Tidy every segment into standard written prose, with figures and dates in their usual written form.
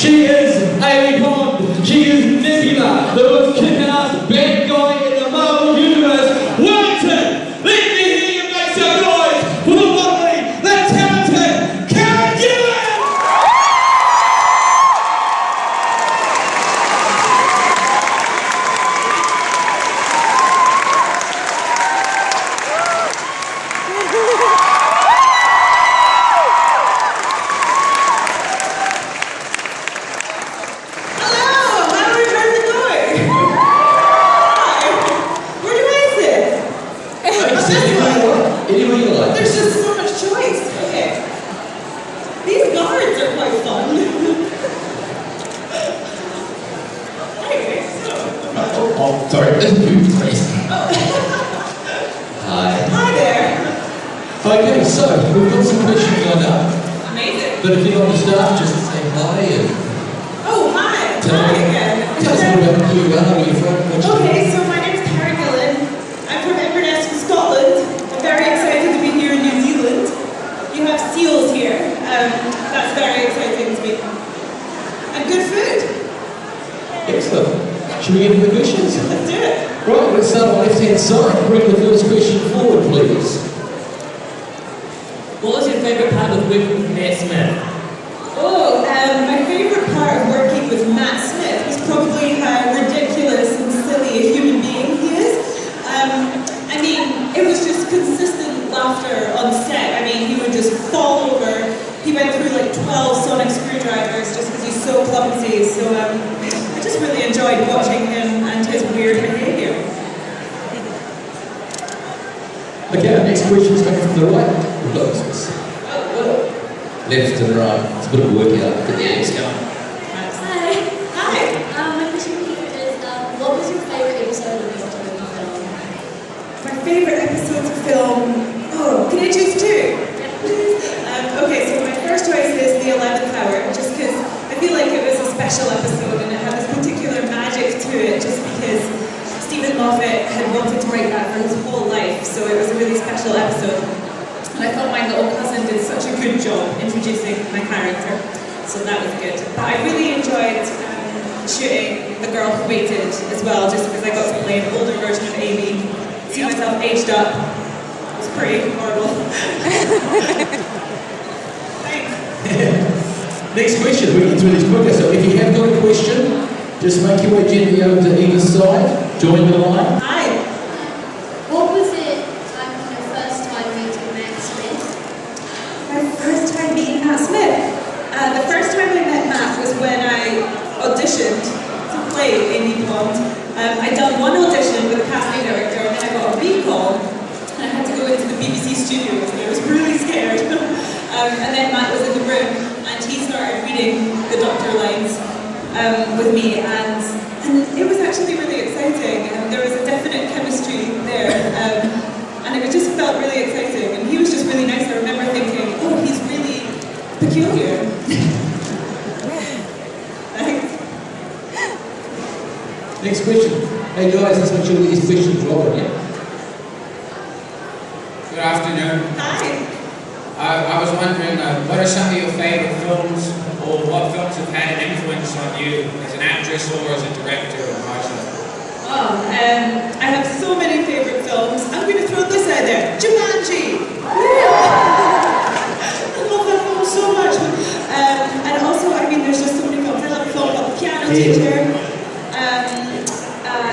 She is Amy Pond. She is Nebula, the most kicking-ass bad guy in the Marvel Universe. Wellington, let me hear you make some noise for the lovely, the talented Gillan! Anywhere you like. There's just so much choice. Okay. These guards are quite fun. Anyway, so. Oh, sorry. Hi. Hi there. Okay, so we've got some questions lined up. Amazing. But if you're on the staff, just say hi and Oh, hi. tell Hi me again. about who you are, where you're from, what you do. Okay, so my name's Gillan. I'm from Inverness, from Scotland. I'm very excited to be here in New Zealand. You have seals here. That's very exciting to me. And good food. Excellent. Should we get into the questions? Let's do it. Right, let's start on the left-hand side. Bring the first question forward, please. What was your favourite part of working with Matt Smith? Oh, my favourite part of working with Matt Smith was probably how ridiculous and silly a human being he is. I mean, it was just consistent laughter on set. I mean, he would just fall over. He went through like 12 sonic screwdrivers just because he's so clumsy. So I just really enjoyed watching him and his weird behaviour. Okay, our next question is coming from the right. We've got this. Left to the right. It's a bit of a workout. Get the eggs going. Hi. Hi. My question for you is, what was your favourite episode of Doctor Who film? My favourite episodes of film. Oh, can I choose two? Okay, so my first choice is The 11th Hour, just because I feel like it was a special episode and it had this particular magic to it, just because Stephen Moffat had wanted to write that for his whole life, so it was a really special episode. And I thought my little cousin did such a good job introducing my character, so that was good. But I really enjoyed shooting The Girl Who Waited as well, just because I got to play an older version of Amy, see myself aged up. It was pretty horrible. Thanks. Next question. We're getting through these quicker. So if you have got a question, just make your way gently over to either side. Join the line. Hi. What was it like on your first time meeting Matt Smith? My first time meeting Matt Smith. The first time I met Matt was when I auditioned to play Amy Pond. I'd done one audition with a casting director and then I got a recall and I had to go into the BBC studios and I was really scared. And then Matt was in the room and he started reading the doctor lines with me and it was actually really exciting. There was a definite chemistry there and it just felt really exciting and he was just really nice. I remember thinking, oh, he's really peculiar. Thanks. Next question. Hey guys, let's make sure we get these questions rolling, yeah? Good afternoon. Hi. I was wondering, what are some of your favourite films, or what films have had an influence on you as an actress or as a director or writer? Oh, I have so many favourite films. I'm going to throw this out there. Jumanji! I love that film so much. And also, I mean, there's just so many films. I love a film called The Piano Teacher.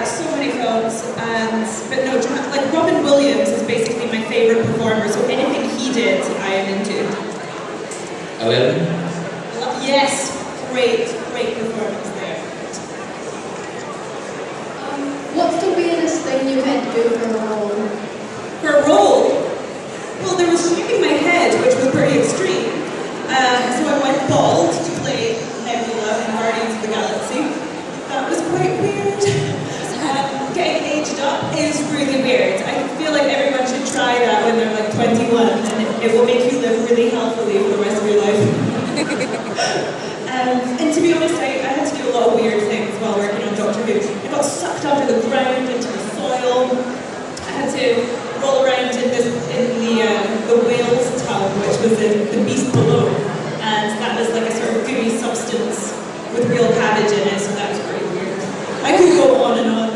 So many films. But no, like Robin Williams is basically my favourite performer, so anything he did, I am into. 11. Yes, great performance there. What's the weirdest thing you had to do for a role? For a role, well, there was shaving my head, which was pretty extreme. So I went bald to play Nebula in Guardians of the Galaxy. That was quite weird. Getting aged up is really weird. I feel like everyone should try that when they're like 21, and it will make you live really healthily for the rest of your life. And to be honest, I had to do a lot of weird things while working on Doctor Who. I got sucked under the ground into the soil. I had to roll around in the whale's tub, which was in the beast below, and that was like a sort of gooey substance with real cabbage in it, so that was pretty weird. I could go on and on.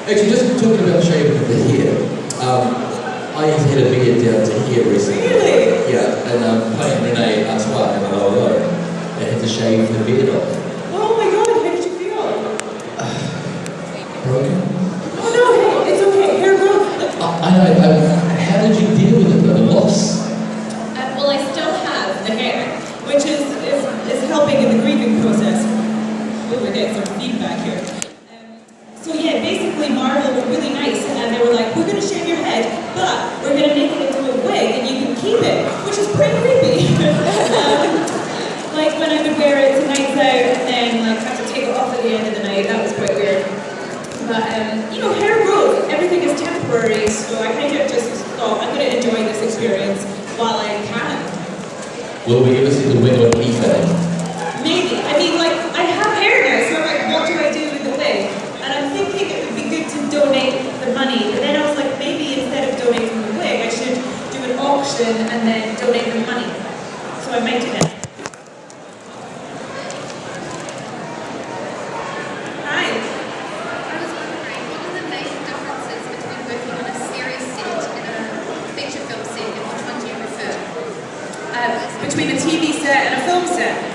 Actually, just talking about shaving of the hair, I had a beard down to here recently. Really? Yeah, and playing Renee Artois in a lower low, I had to shave the beard off. Oh my god, how did you feel? Broken? Oh no, hey, it's okay, hair growth. How did you deal with it, the loss? Well, I still have the hair, which is helping in the grieving process. Oh, we're getting some feedback here. So yeah, basically Marvel were really nice, and they were like, we're going to shave your head, but we're going to make it into a wig, and you can keep it, which is pretty creepy. Like when I would wear it to nights out, and then like have to take it off at the end of the night, that was quite weird. But you know, hair growth, everything is temporary, so I kind of just thought I'm going to enjoy this experience while I can. Will we ever see the wig on eBay? Maybe. I mean, like, I have hair now, so I'm like, what do I do with the wig? And I'm thinking it would be good to donate the money, but then I was like, maybe instead of donating the wig, I should do an auction and then donate the money. So I might do that. Hi. I was wondering, what are the main differences between working on a series set and a feature film set, and which one do you prefer? Between a TV set and a film set.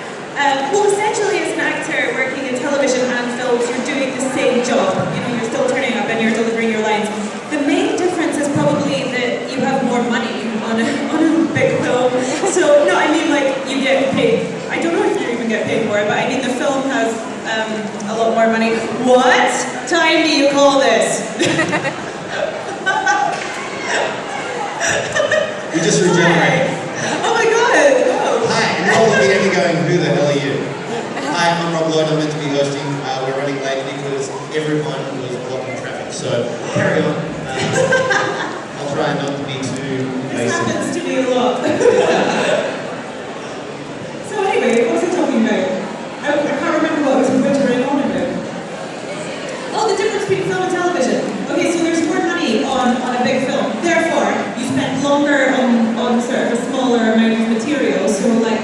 Well, essentially, as an actor working in television and films, you're doing the same job. You know, you're still turning up and you're delivering your lines. The main difference is probably that you have more money on a big film. So, no, I mean, like, you get paid. I don't know if you even get paid for it, but I mean, the film has a lot more money. What time do you call this? We just regenerated. Oh my god! Oh. Hi, and you're all looking at me going, who the hell are you? Hi, I'm Rob Lloyd, I'm meant to be hosting. We're running late because everyone was blocking traffic. So, carry on. I'll try not to be too This basic. happens to me a lot. So anyway, what was I talking about? I can't remember what I was twittering on about. Oh, the difference between film and television. Okay, so there's more money on a big film. Therefore, you spend longer on sort of a smaller amount of material. So like,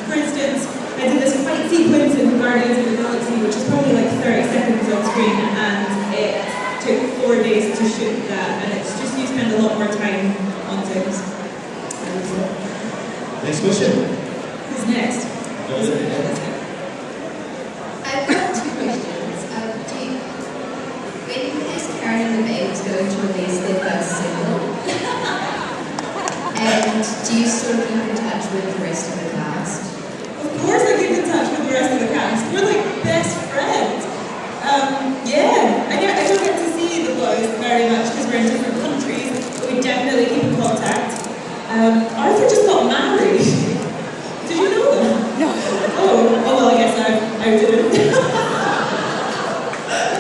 for instance, I did this fight sequence in Guardians of the Galaxy, which is probably like 30 seconds on screen, and it took 4 days to shoot that, and it's just you spend a lot more time on things. Next question. Who's next? I've got two questions. When is Karen and the Babes going to release their first single? And do you still keep in touch with the rest of the cast? Of course I keep in touch with the rest of the cast. We're like best friends. Yeah, I don't get to see the boys very much because we're in different countries, but we definitely keep in contact. Arthur just got married. Did you know that? No. Oh well, I guess I didn't.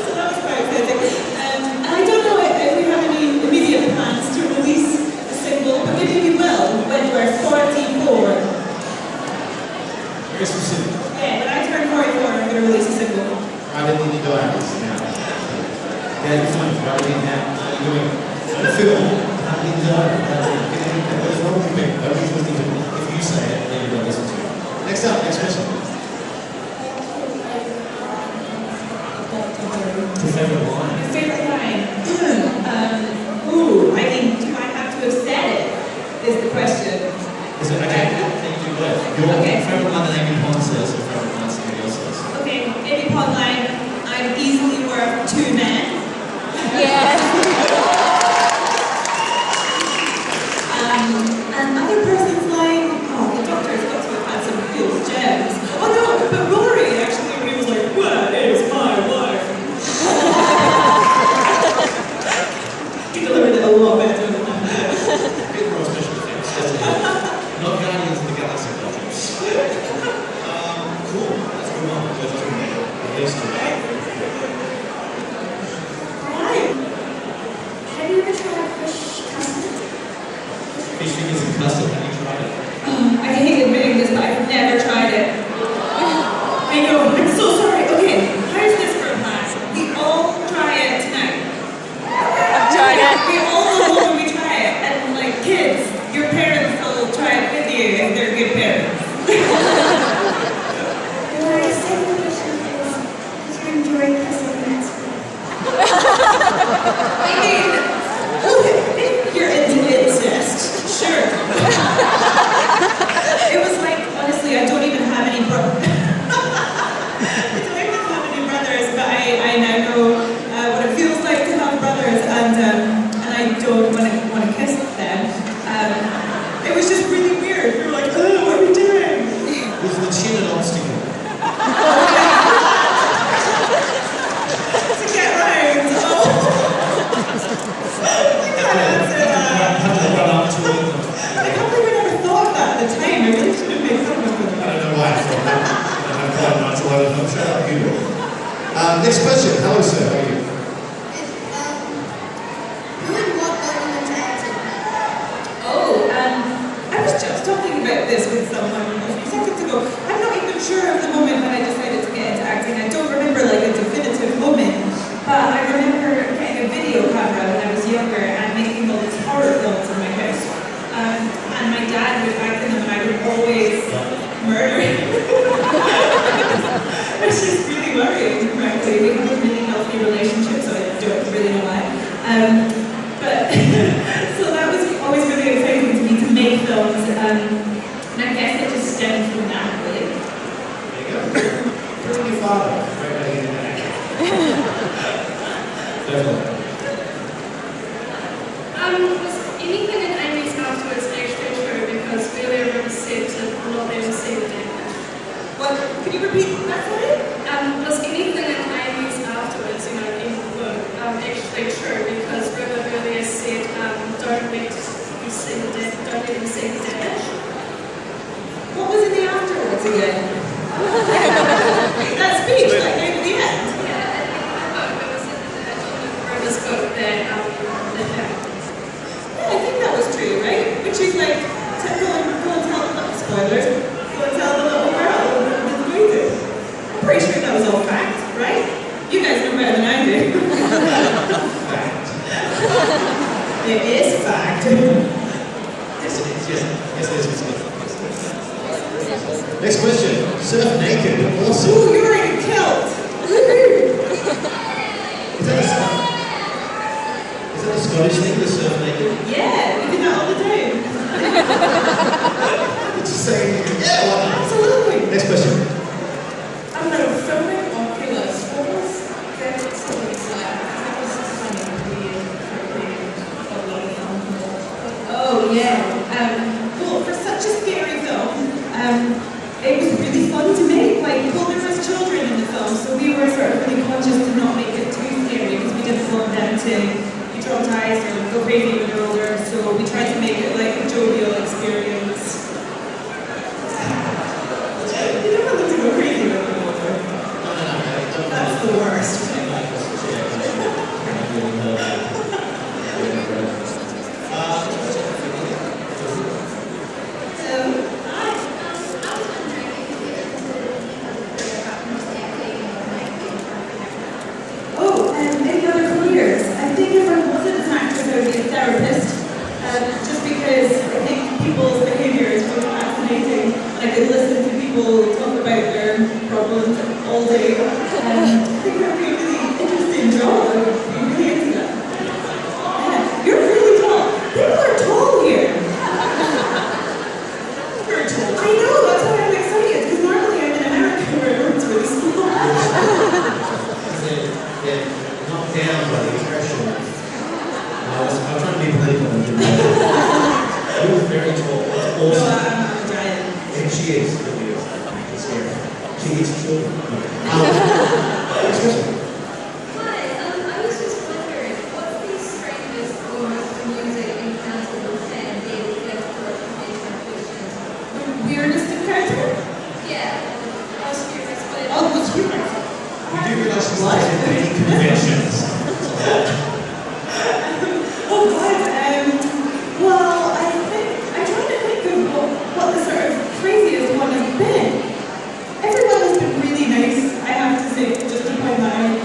So that was quite exciting. And I don't know if we have any immediate plans to release a single, but maybe we will when we're 44. Very specific. Yeah, when I turn 44, I'm going to release a single. Private in the diaries now. Yeah, it's fine. Private in now. You're doing a film. Private in the diaries. That's wrong with me. Nobody's listening to me. If you say it, then you're going to listen to it. Next up, next question. Your favourite line? My favorite line. I mean, do I have to have said it? Is the question. Is it okay? Can you do both? Your Okay. favourite line that Amy Pond says or favourite line somebody else says? Okay, Amy Pond line. I'm easily worth 2 men. And other person's line. Oh, the doctor's got to have had some real gems. Oh no, but Rory actually when he was like, "What is my wife?" He delivered it a lot better than that. Bit more special effects. Not Guardians of the Galaxy films. Cool. Let's move on. Let's do it. Release to Right. Have you ever tried fish custard? Fish fingers and custard. Have you tried it? I hate admitting this, but I've never tried it. I know, I'm so sorry. Okay, how's this for a plan? We all try it tonight. We all go home and we try it. And like kids, your parents will try it with you if they're good parents. Well, I'm shut up, you will. Next question. Hello, sir. How are you? I was just talking about this with someone a few seconds ago. I'm not even sure of the moment when I decided to get into acting. I don't remember like a definitive moment, but I remember getting a video camera when I was younger and making all these horror films in my house. And my dad would act in them and I would always murder him. Which is really worrying, frankly. We have a really healthy relationship, so I don't really know why. But so that was always really exciting to me to make films, and I guess it just stemmed from that, really. There you go. From your father. Great way to get into acting. Definitely. Was anything in Amy's afterwards actually true? Because earlier it was said to not be able to see the dead. What? Can you repeat that for me? Was anything in Amy's afterwards, in the book, actually true? Because River earlier said, don't let you see the dead, don't let them see the dead. What was in the afterwards again? That speech, like near the end? Yeah, in the book, it was in River's book that happened. Yeah, I think that was true, right? When she's like, go and tell the spoilers, go and tell the little girl the movie. I'm pretty sure that was all fact, right? You guys know better than I do. Fact. It is fact. Yes, it is. Yes, it is. Next question. Surf naked. Awesome. Ooh, you're in a kilt. Is that a Scottish thing, the surf naked? Yeah, we do that all the time. Just saying, yeah, why not? Absolutely. Next question. I'm not filming Oculus. What was that? Oh yeah. Well, for such a scary film, it was really fun to make. Like, well, there was children in the film, so we were sort of really conscious to not make it too scary because we didn't want them to be traumatized or go crazy when they're older. So we tried to make it like a jovial experience. You don't want them to go crazy when they're older. That's the worst. Any other careers? I think if I wasn't an actress, I would be a therapist. Just because I think people's behaviour is really fascinating. And I could listen to people talk about their problems all day. I think that would be a really interesting job. I would be really into that. Yeah, you're really tall. People are tall here. Very tall. I know, that's why I'm excited. Because normally I'm in America where everyone's really small. Knocked down by the expression. I was trying to be political. You were very tall. That's awesome. No, I'm a giant. And she is. It's scary. She eats children. Next question. Hi, I was just wondering, what's the strangest or most amusing encounter with Sam David left for questions? Weirdest encounter? Yeah, most curious, but Oh, what's humor? We do realize she's not in many conventions. Oh God, well, I'm trying to think of what the sort of craziest one has been. Everyone has been really nice, I have to say, just to point that out.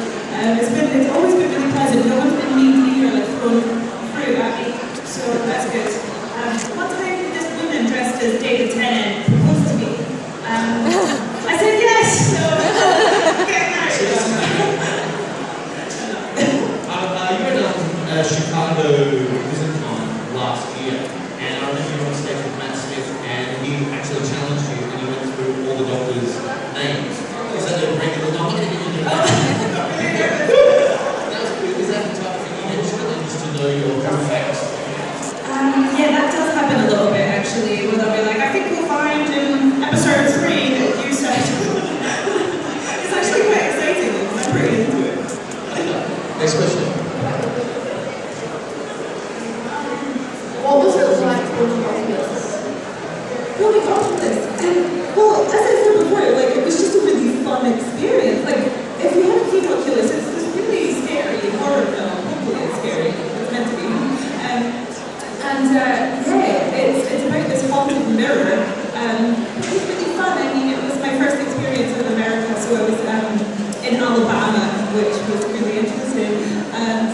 It's always been really pleasant. No one's been mean to me or like thrown fruit at me, so that's good. One time this woman dressed as David Tennant proposed to me. I said yes, so get married. You were in Chicago VisitCon last year, and I remember you were on stage with Matt Smith, and he actually challenged you, and you went through all the doctors' names. Is that a regular? No, I'm not going to get into that. That was good. Is that the type of thing you mentioned, just to know your true facts? Yeah, that does happen a little bit actually, where they'll be like, I think we'll find in episode 3 that you said. It's actually quite exciting, because I'm pretty into it. Next question. What was it like building Oculus? Building Oculus. Well, as I said before, like, it was just a really experience. Like, if you haven't seen Oculus, it's this really scary horror film. Hopefully it's scary. It's meant to be. It's about this haunted mirror. It was really fun. I mean, it was my first experience in America, so I was in Alabama, which was really interesting. And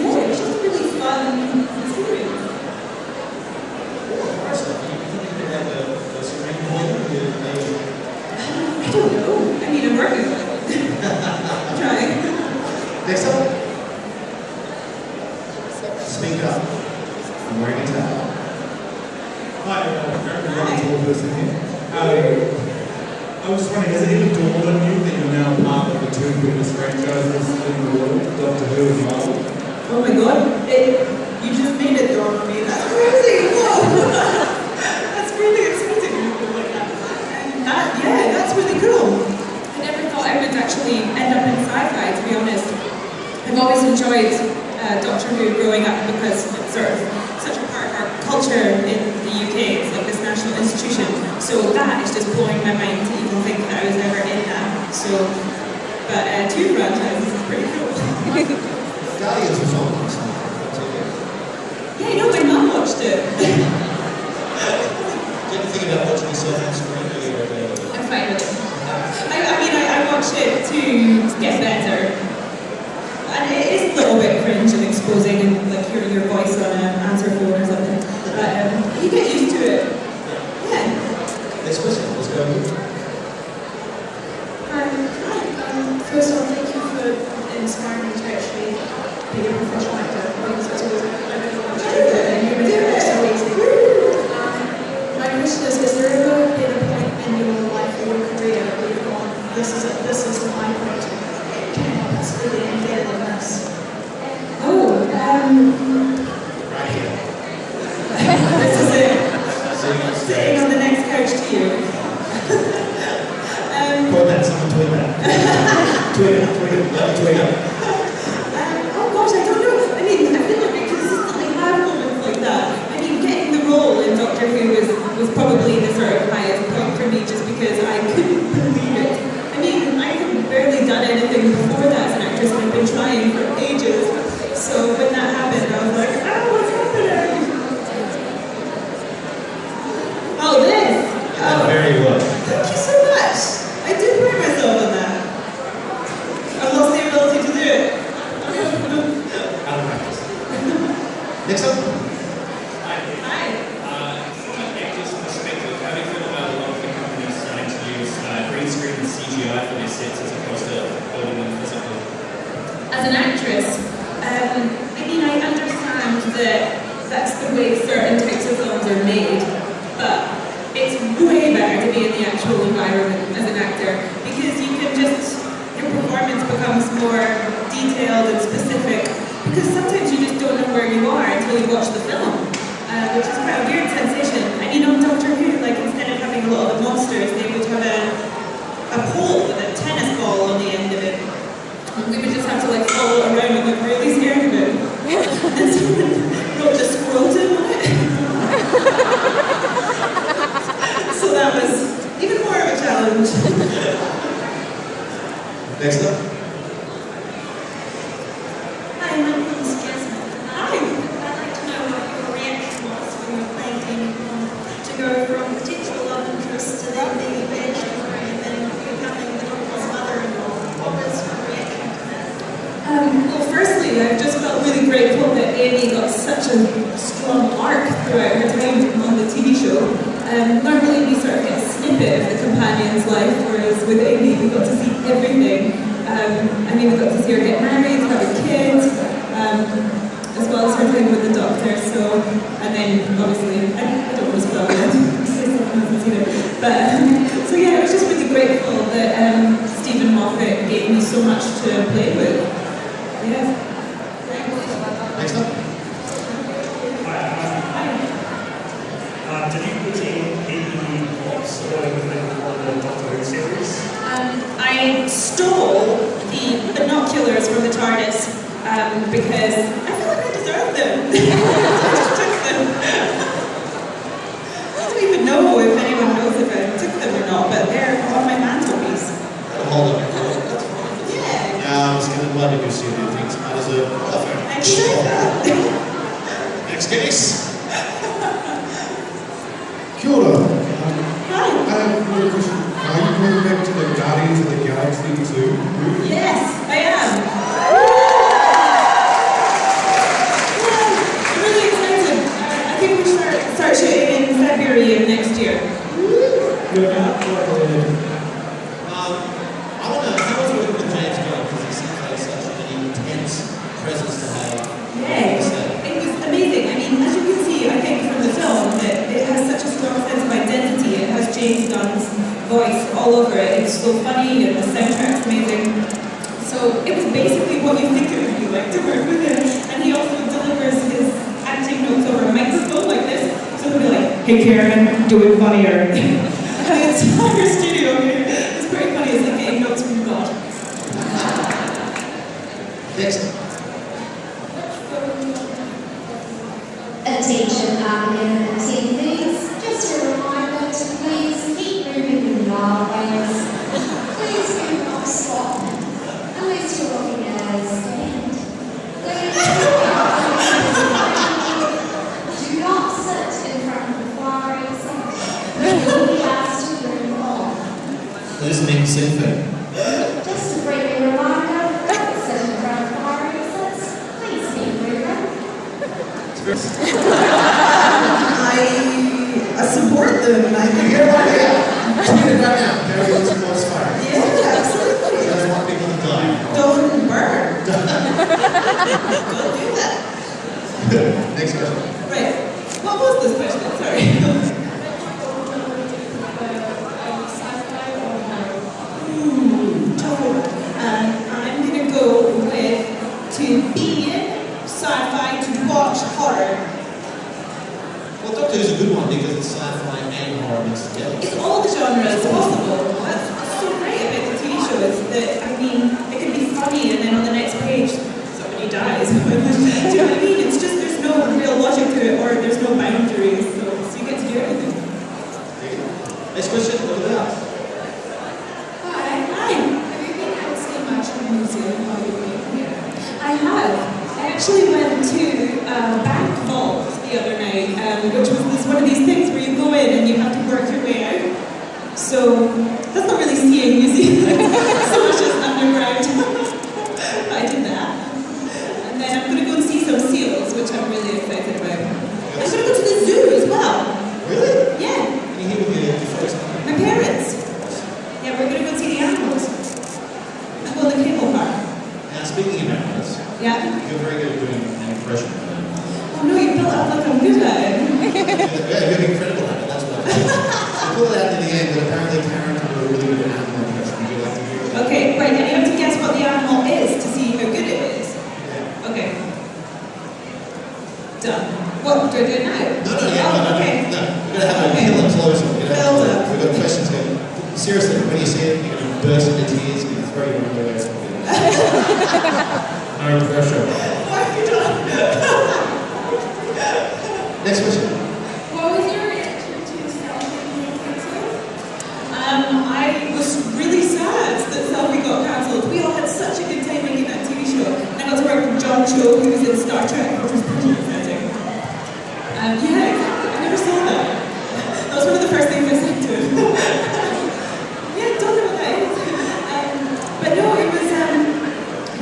it was just a really fun experience. I don't know. I mean, I'm working on it. I'm trying. Next up. Speak up. I'm wearing a tie. Hi, I'm a really tall person here. I was just wondering, has it ever dawned on you that you're now part of the two biggest franchises in the world, Doctor Who and Marvel? Oh my god, you just made it dawn on me. That's crazy! Whoa! That's really exciting when you feel like that. And that's really cool. I never thought I would actually end up in sci-fi, to be honest. I've always enjoyed Doctor Who growing up because it's sort of such a part of our culture in the UK. It's like this national institution. So that is just blowing my mind to even think that I was ever in that. So, but two franchises is pretty cool. Guardians was on last night. Yeah, you know, my mum watched it. Do you ever think about watching yourself on screen? I'm fine with it. I watched it to get better. And it is a little bit cringe and exposing and like hearing your voice on an answer phone or something. But you get used to it. Yeah. Next question, let's go. Hi. First of all, thank you for inspiring me to actually be a professional actor, because it's always I really want to do it, and you're really so amazing. My question is there ever been a point in your life or your career where you've gone, this is the high point, it cannot possibly be any better than this? Right here. This is it. Sitting on the next couch to you. Quote that, someone tweet that. Tweet it. Oh gosh, I don't know. I mean, I feel like I consistently have moments like that. I mean, getting the role in Doctor Who was probably the sort of highest point for me, just because I couldn't believe it. I mean, I had barely done anything before that as an actress, and I've been trying for ages. So when that happened, I was like, what's happening? Oh, this! Oh, Very well. thank you so much. I did pride myself on that. I've lost the ability to do it. Out of practice. Next up. Hi. From an actor's perspective, how do you feel about a lot of the companies starting to use green screen and CGI for their sets as opposed to building them physically? As an actress, I mean, I understand that that's the way certain types of films are made, but it's way better to be in the actual environment as an actor, because you can just, your performance becomes more detailed and specific, because sometimes you just don't know where you are until you watch the film, which is quite a weird sensation. I mean, on Doctor Who, like, instead of having a lot of the monsters, they would have a pole with a tennis ball on the end of it. We would just have to like follow it around and look really scared of it. And someone wrote the scrotum on it. So that was even more of a challenge. Next up. Hi, my name is Jasmine. Hi. I'd like to know what your reaction was when you were playing Amy Bond to go from potential love interest to then being a bad and then becoming the Doctor's mother-in-law. What was your reaction to that? Well, firstly, I just felt really grateful that Amy got such a strong arc throughout her time on the TV show. Normally we sort of get a snippet of the companion's life, whereas with Amy we got to see everything. I mean, we got to see her get married, have a kid, as well as her time with the Doctor. So, and then obviously, I don't want to spoil it, but so yeah, I was just really grateful that Stephen Moffat gave me so much to play with. Yeah. Next up. Did you put in any props or anything on the Doctor Who series? I stole the binoculars from the TARDIS because I feel like I deserved them. I just took them. I don't even know if anyone knows if I took them or not, but they're on my mantelpiece. hold up. That's fine. Yeah. I'm just going to love you see the things I deserve. I tried that. Next case. Kia ora. Hi. I have another question. Are you going back to the Guardians of the Galaxy 2 movie? Yes, I am. Yeah, I'm really excited. I think we start shooting in February of next year. You're not I want to, how was it working with James Gunn? Because he seems like such an intense presence to have. Yeah, it was amazing. I mean, as you can see, I think from the film, that it has such a strong sense of identity. It has James Gunn's voice all over it. It's so funny, and the soundtrack's amazing. So it was basically what you think it would be like to work with him. And he also delivers his acting notes over a microphone like this. So he'll be like, "Hey Karen, do it funnier." The entire studio here. It's pretty funny. It's like getting notes from God. Next. Attention, attendees. Just a reminder to please keep moving in aisles. Please do not stop unless you're looking at a stand. Do not sit in front of the firing section. You will be asked to move on. That doesn't make sense then. Just a friendly reminder, sit in front of the firing exits. Please keep moving. I support them. I think You're right here. Tweet it right now. Gary Woods supports fire. yeah, absolutely. He doesn't want people to die. Don't burn. Don't do that. Next question. Right. What was this question? Sorry. I'm gonna go with to be in sci-fi to watch horror. Well, Doctor Who's a good one because it's sci-fi and horror mixed together. It's all the genres possible. That's so great about the TV show is that, I mean, it can be funny and then on the next page somebody dies. Do you know what I mean? It's just there's no real logic to it or there's no boundaries, so you get to do everything. Next question, look at that. Hi. Have you been able to see much of New Zealand while you've been here? I have. I actually went to Bank Vault the other night, which was one of these things where you go in and you have to work your way out. So that's not really seeing New Zealand so much as underground. I did that. And then I'm going to go and see some seals, which I'm really excited about. I'm going to go to the zoo as well. Really? Yeah, Can you hear with your folks? my parents. Yeah, we're going to go see the animals. And go on the cable car. Now, speaking of animals, Yeah. you're very good at doing an impression of them. Oh no, you built up like I'm good at it. Yeah, you're incredible at it, that's what I'm saying. You pull it out in the end, but apparently Karen can do a really good animal impression. Would you like to hear it? Okay, right, and you have to guess what the animal is to see how good it is. Yeah. Okay. Done. What, do I do it now? Oh, okay. No, we're going to have a killer close-up. Build up. We've got questions here. Seriously, when you see it, you're going to burst into tears, you're going to throw your underwear. No pressure. What have you done? Next question. What was your reaction to Selfie being cancelled? I was really sad that Selfie got cancelled. We all had such a good time making that TV show. And I got to work with John Cho, who was in Star Trek, which was pretty exciting. Yeah, exactly. I never saw that. That was one of the first things I said to him. Yeah, don't know what that is. But no, it was,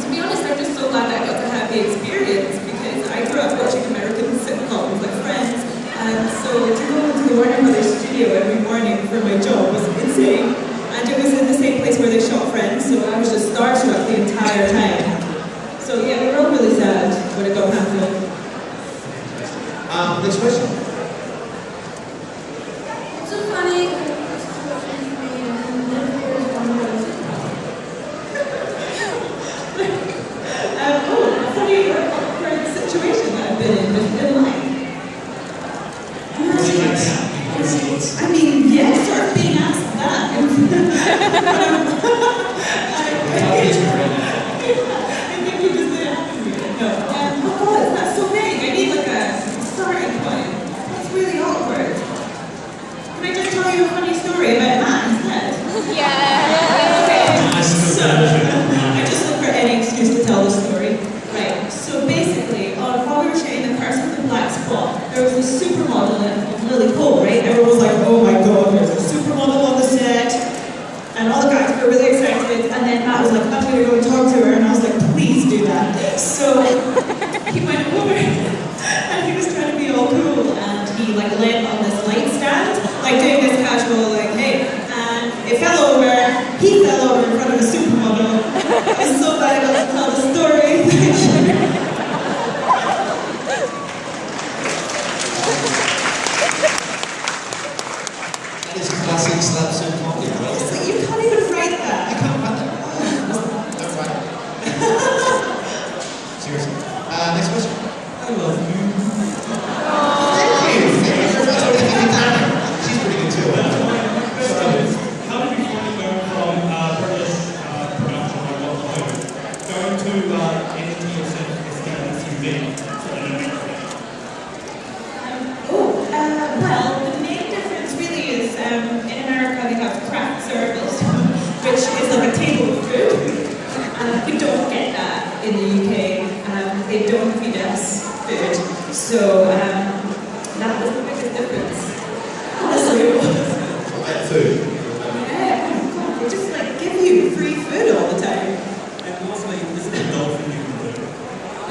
to be honest, I'm just so glad that I got to have the experience because I grew up watching American sitcoms like Friends. And so to go into the Warner Brothers studio every morning for my job was insane. And it was in the same place where they shot Friends, so I was just starstruck the entire time. So yeah, we were all really sad when it got cancelled. Next question. It's so funny. It's watching me and then there's one of those. A funny or awkward situation that I've been in life. I mean, yeah, sort of being asked that. I think you just did it. No. Oh God, that's so vague. I need like a starting point. That's really awkward. Can I just tell you a funny story about Matt instead? Yeah. Nice. there was a supermodel and it was really cool, right? Everyone was like, oh my god, there's a supermodel on the set. And all the guys were really excited. And then Matt was like, I'm going to go and talk to her. And I was like, please do that. So he went over and he was trying to be all cool. And he like leant on this light stand, like doing this casual, like, hey. And it fell over. He fell over in front of a supermodel. It's so bad I got to tell the story. That is classic slapstick comedy, right? It's like, you can't even write that. I can't write that. Don't write it. Seriously. Next question. I love you. Thank you. Thank you very much. She's pretty good too. How did you find going from British production like What's Home, going to entity yourself as an SUV? Well, the main difference really is in America they have craft service, which is like a table of food. We don't get that in the UK. They don't feed us food. So that was the biggest difference. Honestly, it was. What food? Yeah, oh my god, they just like give you free food all the time. And lastly, is it a dolphin you can do?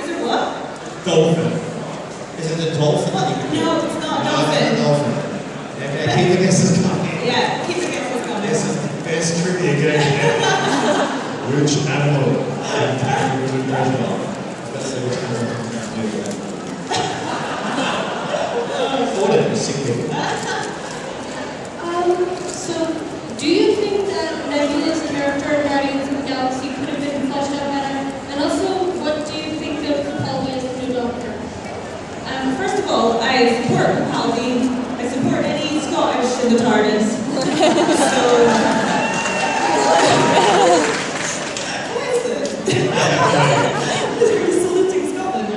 Is it what? Dolphin. Is it a dolphin that you can do? No, it's not a No, dolphin. it's not a dolphin. Okay, keep the guesses coming. Yeah, keep the guesses coming. This is the best trivia game ever. Which animal can catch you with a treasure? Let's see which animal can do that. Thought it was sick people. So, do you think that Nebula's character in Guardians of the Galaxy could have been fleshed out better? And also, what do you think of Capaldi as the new Doctor? First of all, I support Capaldi. I support any Scottish in the TARDIS. So, what is this? They're saluting Scotland.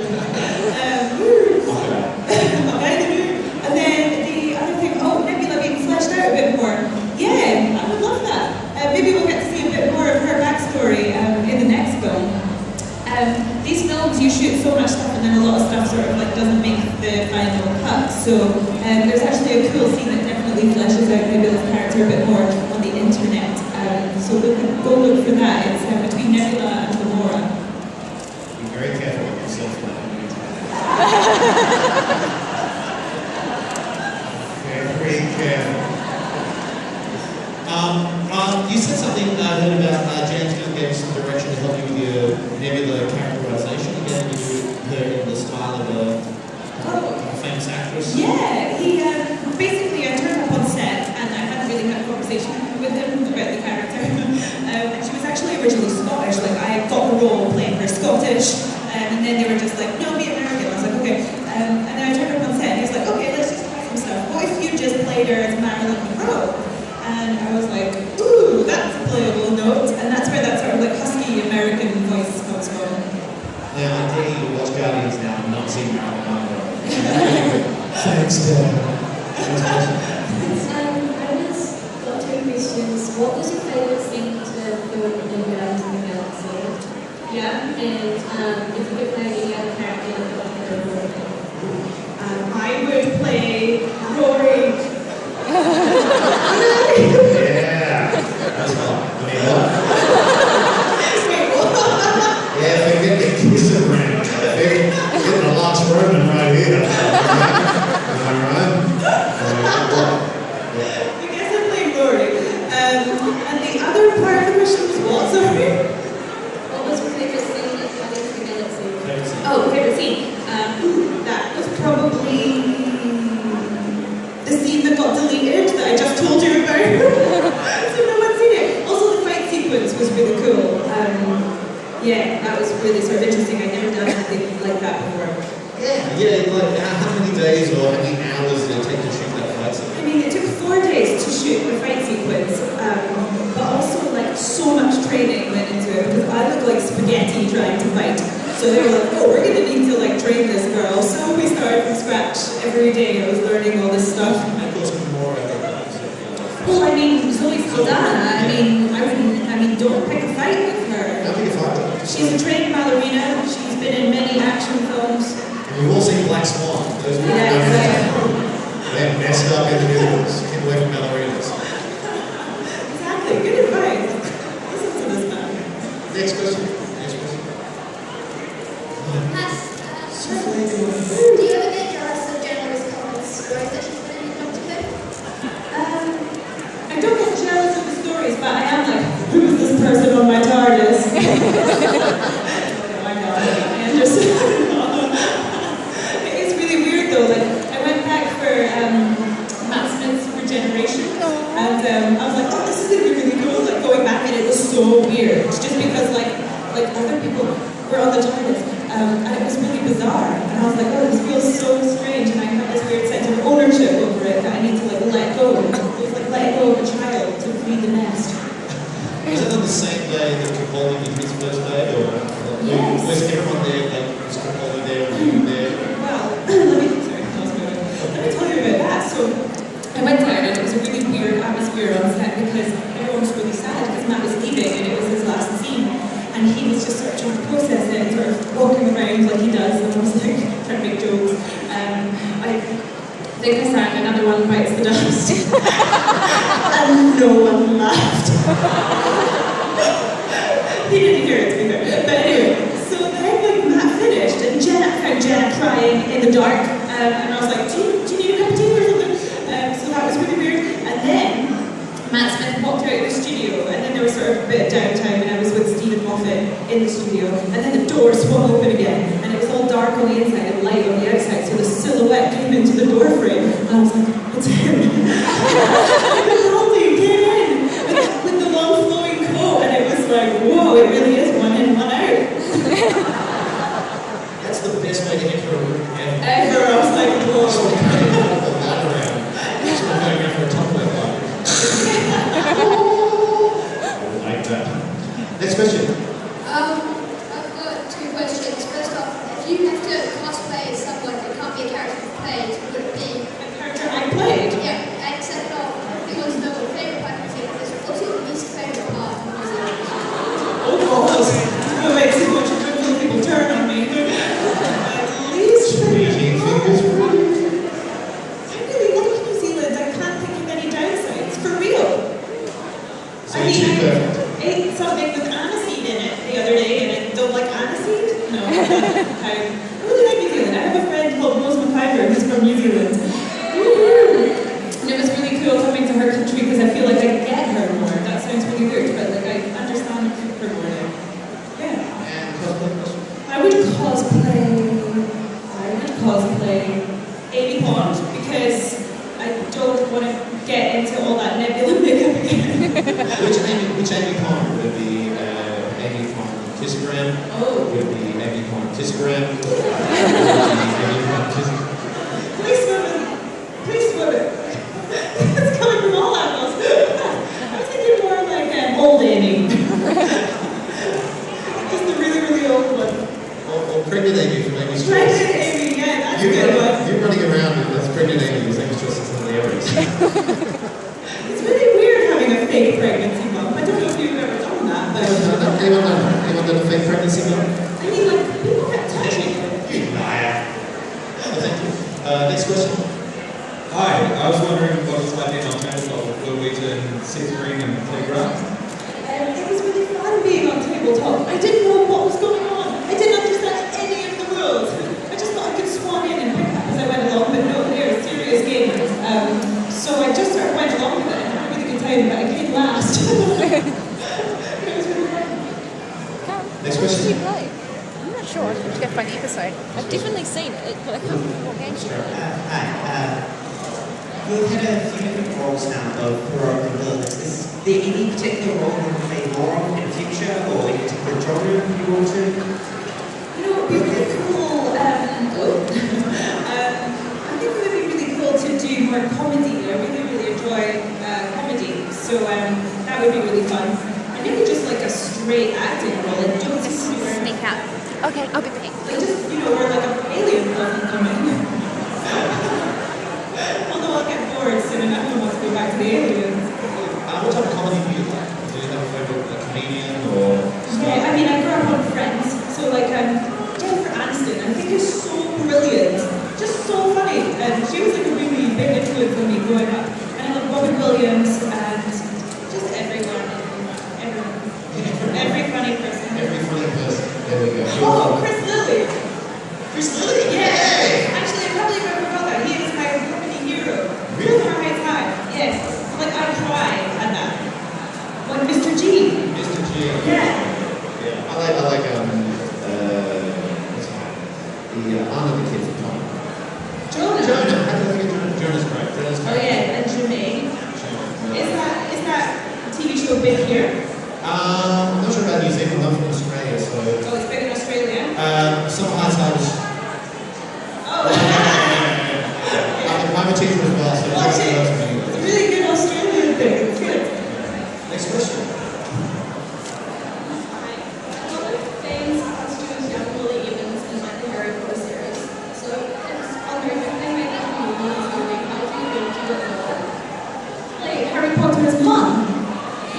And then the other thing, Nebula being fleshed out a bit more. Yeah, I would love that. Maybe we'll get to see a bit more of her backstory in the next film. These films, you shoot so much stuff and then a lot of stuff sort of like doesn't make the final cut. So there's actually a cool scene that definitely fleshes out Nebula's character a bit more on the internet. So go look for that. It's between Nebula and Gamora. Be very careful with yourself. Very careful. You said something I heard about James Gunn gave you some direction to help you with your Nebula characterization. Again, you do her in the style of a famous actress. Yeah, he basically I turned up on set and I hadn't really had a conversation with him about the character. And she was actually originally Scottish. Like I got the role playing her Scottish, and then they were just like, no, be American. I was like, okay. And then I turned up on set and he was like, okay, let's just try some stuff. What if you just played her as Marilyn Monroe? And I was like, ooh, that's a playable note. And that's where that sort of like husky American voice comes from. Now, I dare you to watch Guardians now and not see Marilyn Monroe. Thanks, Dad. I just got two questions. What was your favourite scene to film in Guardians of the Galaxy? Yeah. And if you could play any other character, what would you play? I would play Rory. Yeah, that's fun. I mean, what? Wait, what? Yeah, we're getting the kissing ring. We're getting a Lux Roman right here. Am I right? I guess I played Rory. And the other part of the question was what, sorry? What was your favourite scene in Guardians of the Galaxy? Oh, favorite scene. That was probably the scene that got deleted that I just told you about. So no one's seen it. Also, the fight sequence was really cool. Yeah, that was really sort of interesting. I'd never done anything like that before. Yeah, like how many days or how many hours did it take to shoot that fight scene? I mean, it took 4 days to shoot the fight sequence, but also like so much training went into it because I look like spaghetti trying to fight. So they were like, oh, we're gonna need to like train this girl. So we started from scratch every day. I was learning all this stuff. And of course, more Well, I mean, Zoe Saldana. Don't pick a fight with her. Don't pick a fight. She's a trained ballerina. She's been in many action films. We've all seen Black Swan. Those Yeah, exactly. start being the musicals. Keep away from ballerinas. Exactly, good advice. Listen to this man. Next question. Do you ever get jealous of Jennifer's comments, stories that she's putting in Doctor Who? I don't get jealous of the stories, but I am like, who's this person on my TARDIS? Oh my god, and just it's really weird though. Like I went back for Matt Smith's Regeneration, and I was like, oh, this is gonna be really cool. Like going back, and it was so weird, just because like other people were on the TARDIS, and it was really bizarre. And I was like, oh, this feels so strange, and I have this weird sense of ownership over it that I need to like let go. It was like letting go of a child to feed the nest. Was it on the same day that Capaldi did his first day, or Yes. was everyone there? Like, was Capaldi there? Were you there? Well, let me tell you about that. So I went down, and it was a really weird atmosphere on set because everyone was really sad because Matt was leaving, and it was his last scene. And he was just sort of trying to process it and sort of walking around like he does, and I was like trying to make jokes. I think I sang Another One Bites the Dust. And no one laughed. He didn't hear it, to be fair. But anyway, so then like Matt finished, and I found Jenna crying in the dark, and I was like, do you need a cup of tea or something? So that was really weird. And then Matt Smith walked out of the studio, and then there was sort of a bit of downtime, and I was with Stephen Moffat in the studio, and then the door swung open again, and it was all dark on the inside and light on the outside, so the silhouette came into the door frame, and I was like, it's him. Capaldi came in with the long flowing coat, and it was like, whoa, it really is one in, one out. That's the best way to enter a room ever. Ever, I was like, whoa. Sort of cutting the ladder around. Sort of going around for a Tupperware party. Like that. Next question. I've got two questions. First off, if you have to cosplay as someone that can't be a character you played, would it be? A character I played? Yeah, and second off, if you want to know what favourite part of New Zealand is, what's your least favourite part of New Zealand? Oh, God. That makes it much different when people turn on me. Least Speaking fingers I really like New Zealand. I can't think of any downsides. For real. So I you're too mean, perfect. I ate something with aniseed in it the other day, and I don't like aniseed. No. I really like New Zealand. I have a friend called Rose McIver who's from New Zealand. And it was really cool coming to her country because I feel like I get her more. That sounds really weird, but like I understand her more now. Yeah. And cosplay question. I would cosplay Amy Pond because I don't want to get into all that nebula makeup again. Which Amy Pond? Would it be Amy Pond Tissagram? Oh. Would it be Amy Pond Tissagram? Would it be Amy Pond Tissagram? Please swim it. Please swim it. It's coming from all angles. I was thinking more like old Amy. Just the really, really old one. Or pregnant Amy from Amy's Choice? Pregnant Amy, yeah, that's a good one. You're running around with this pregnant Amy who's Amy's Choice is hilarious. It's really weird having a fake pregnancy mum. I don't know if you've ever done that, but Anyone done a fake pregnancy mum? I mean, like, people get touchy. You liar. Oh, thank you. Next question. Hi, I was wondering what it's like being on tabletop with Wellington, Seth Green and Playground. It was really fun being on tabletop. I didn't know what was going on. I didn't understand any of the rules. I just thought I could swan in and pick up as I went along, but no, they're serious gamers. So I just sort of went along with it and had a really good time, but I came last. It was really fun. Next question. I'm not sure. I have to go find the episode. I've definitely seen it, but I can't remember what game she played. You've had a few different roles now, both heroic and villainous. Is there any particular role you want to play more of in the future, or any particular genre you want to? You know, it would be really cool. I think it would be really cool to do more comedy. I really, really enjoy comedy. So that would be really fun. And maybe just like a straight acting role. Like, don't Just sneak out. Okay, I'll be back. Like just, you know, where like an alien film coming. Although I'll get bored soon enough and want to go back to the aliens. What type of comedy do you like? Do you have a favourite comedian or? Yeah, I mean, I grew up on Friends, so like Jennifer Aniston, I think is so brilliant, just so funny, and she was like a really big influence on me There we go. Oh, Chris Lilly. Chris Lilly? Yeah. Actually, I probably never forgot that. He is my comedy hero. Really? For my time. Yes. Like, I cried at that. Like Mr. G. Mr. G. Yeah. Yeah. I like what's his name? The Arm of the Kids of Tom. Jonah. Jonah. How do you think of Jonah? Jonah's great. Jonah's Oh great. yeah, and Jermaine. Is that TV show big here? I'm not sure about New Zealand. I'm from Australia, so. Oh, it's big in Australia? Some high times. Oh. I'm a teacher as well, so Watch it's it. It's a really good Australian thing. It's good. Next question. Fans are students young Willie Evans in like the Harry Potter series. So it's wondering if they made that movie, how do you feel to it all? Like Harry Potter's mum.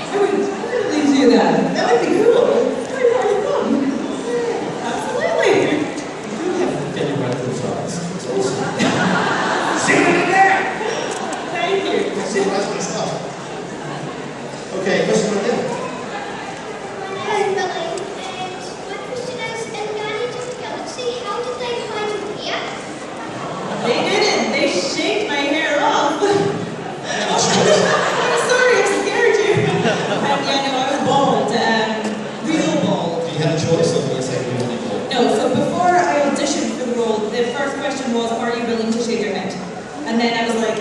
I would definitely do that. That would be cool. Harry Potter's mum. Yeah, absolutely. You have fairly radical thoughts. It's awesome. See what I did there? Thank you. That's my stuff. Okay, question right there. Hi, Billy. And my question is, in Guardians of the Galaxy, how did they find you here? They didn't. They shaved my hair off. I'm sorry, I scared you. Yeah, no, I was bald. Real bald. Do you have a choice or do you say you want it all? No, so before I auditioned for the role, the first question was, are you willing to shave your head? And then I was like,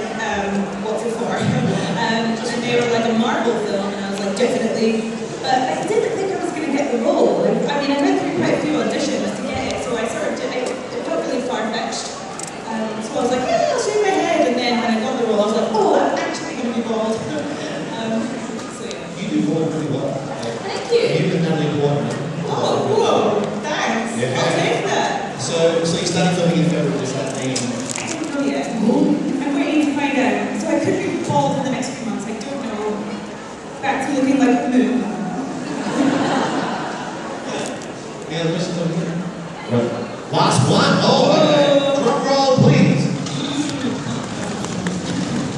what's it for? And they were like, a Marvel film, and I was like, definitely. But I didn't think I was going to get the role. Like, I mean, I went through quite a few auditions to get it, so I sort of did, it felt really far-fetched. So I was like, yeah, I'll shave my head. And then when I got the role, I was like, oh, I'm actually going to be bald. So yeah. You do bald really well. Thank you. You and Natalie Portman. Oh, whoa, thanks. Yeah. I'll take that. So you started filming in February, does that mean? I don't know yet. I'm waiting to find out. So I could be bald in the next few months. I don't know. Back to looking like a moon. Yeah, listen to me. Last one. Oh, okay. Drum roll, please.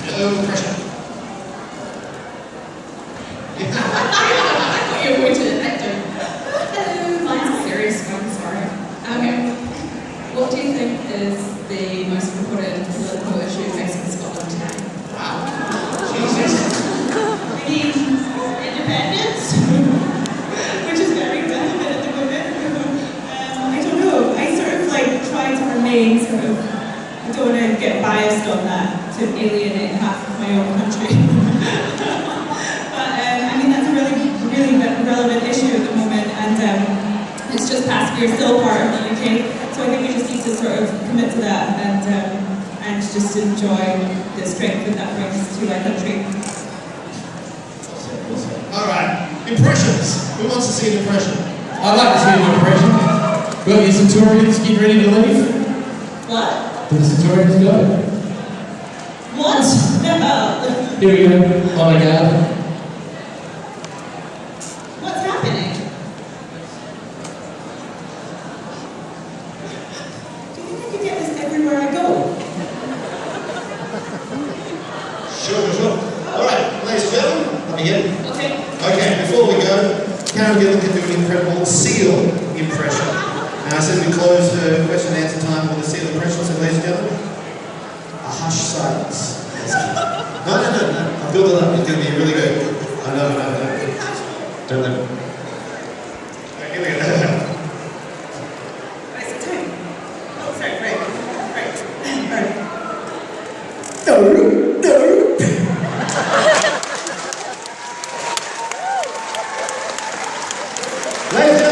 No pressure. I thought you were going to the actor. Hello, mine's a serious one, sorry. Okay. What do you think is the most important political issue facing Scotland today? Wow. Jesus. I mean, independence, which is very relevant at the moment. I don't know. I sort of like try to remain sort of, I don't want to get biased on that to alienate half of my own country. But I mean, that's a really relevant issue at the moment, and it's just past, we're still part of the UK, so I think we just need to sort of commit to that and just enjoy the strength that that brings to our country. All right. Impressions. Who wants to see an impression? I'd like to see an impression. Got your Centurions get ready to leave? What? Did the Centurions go? What? No. Here we go. Oh my God. What's happening? Do you think I could get this everywhere I go? Sure. All right, ladies and gentlemen, let me get it. Okay. Okay, before we go, Karen Gillan can do an incredible seal impression. And I said we close the question and answer time with a seal impression, so ladies and gentlemen, a hushed silence. No. I build it up, it's going to be really good. I know. Don't let me. Right, here we go. Nice and tight. Oh, sorry, right. No. Ladies and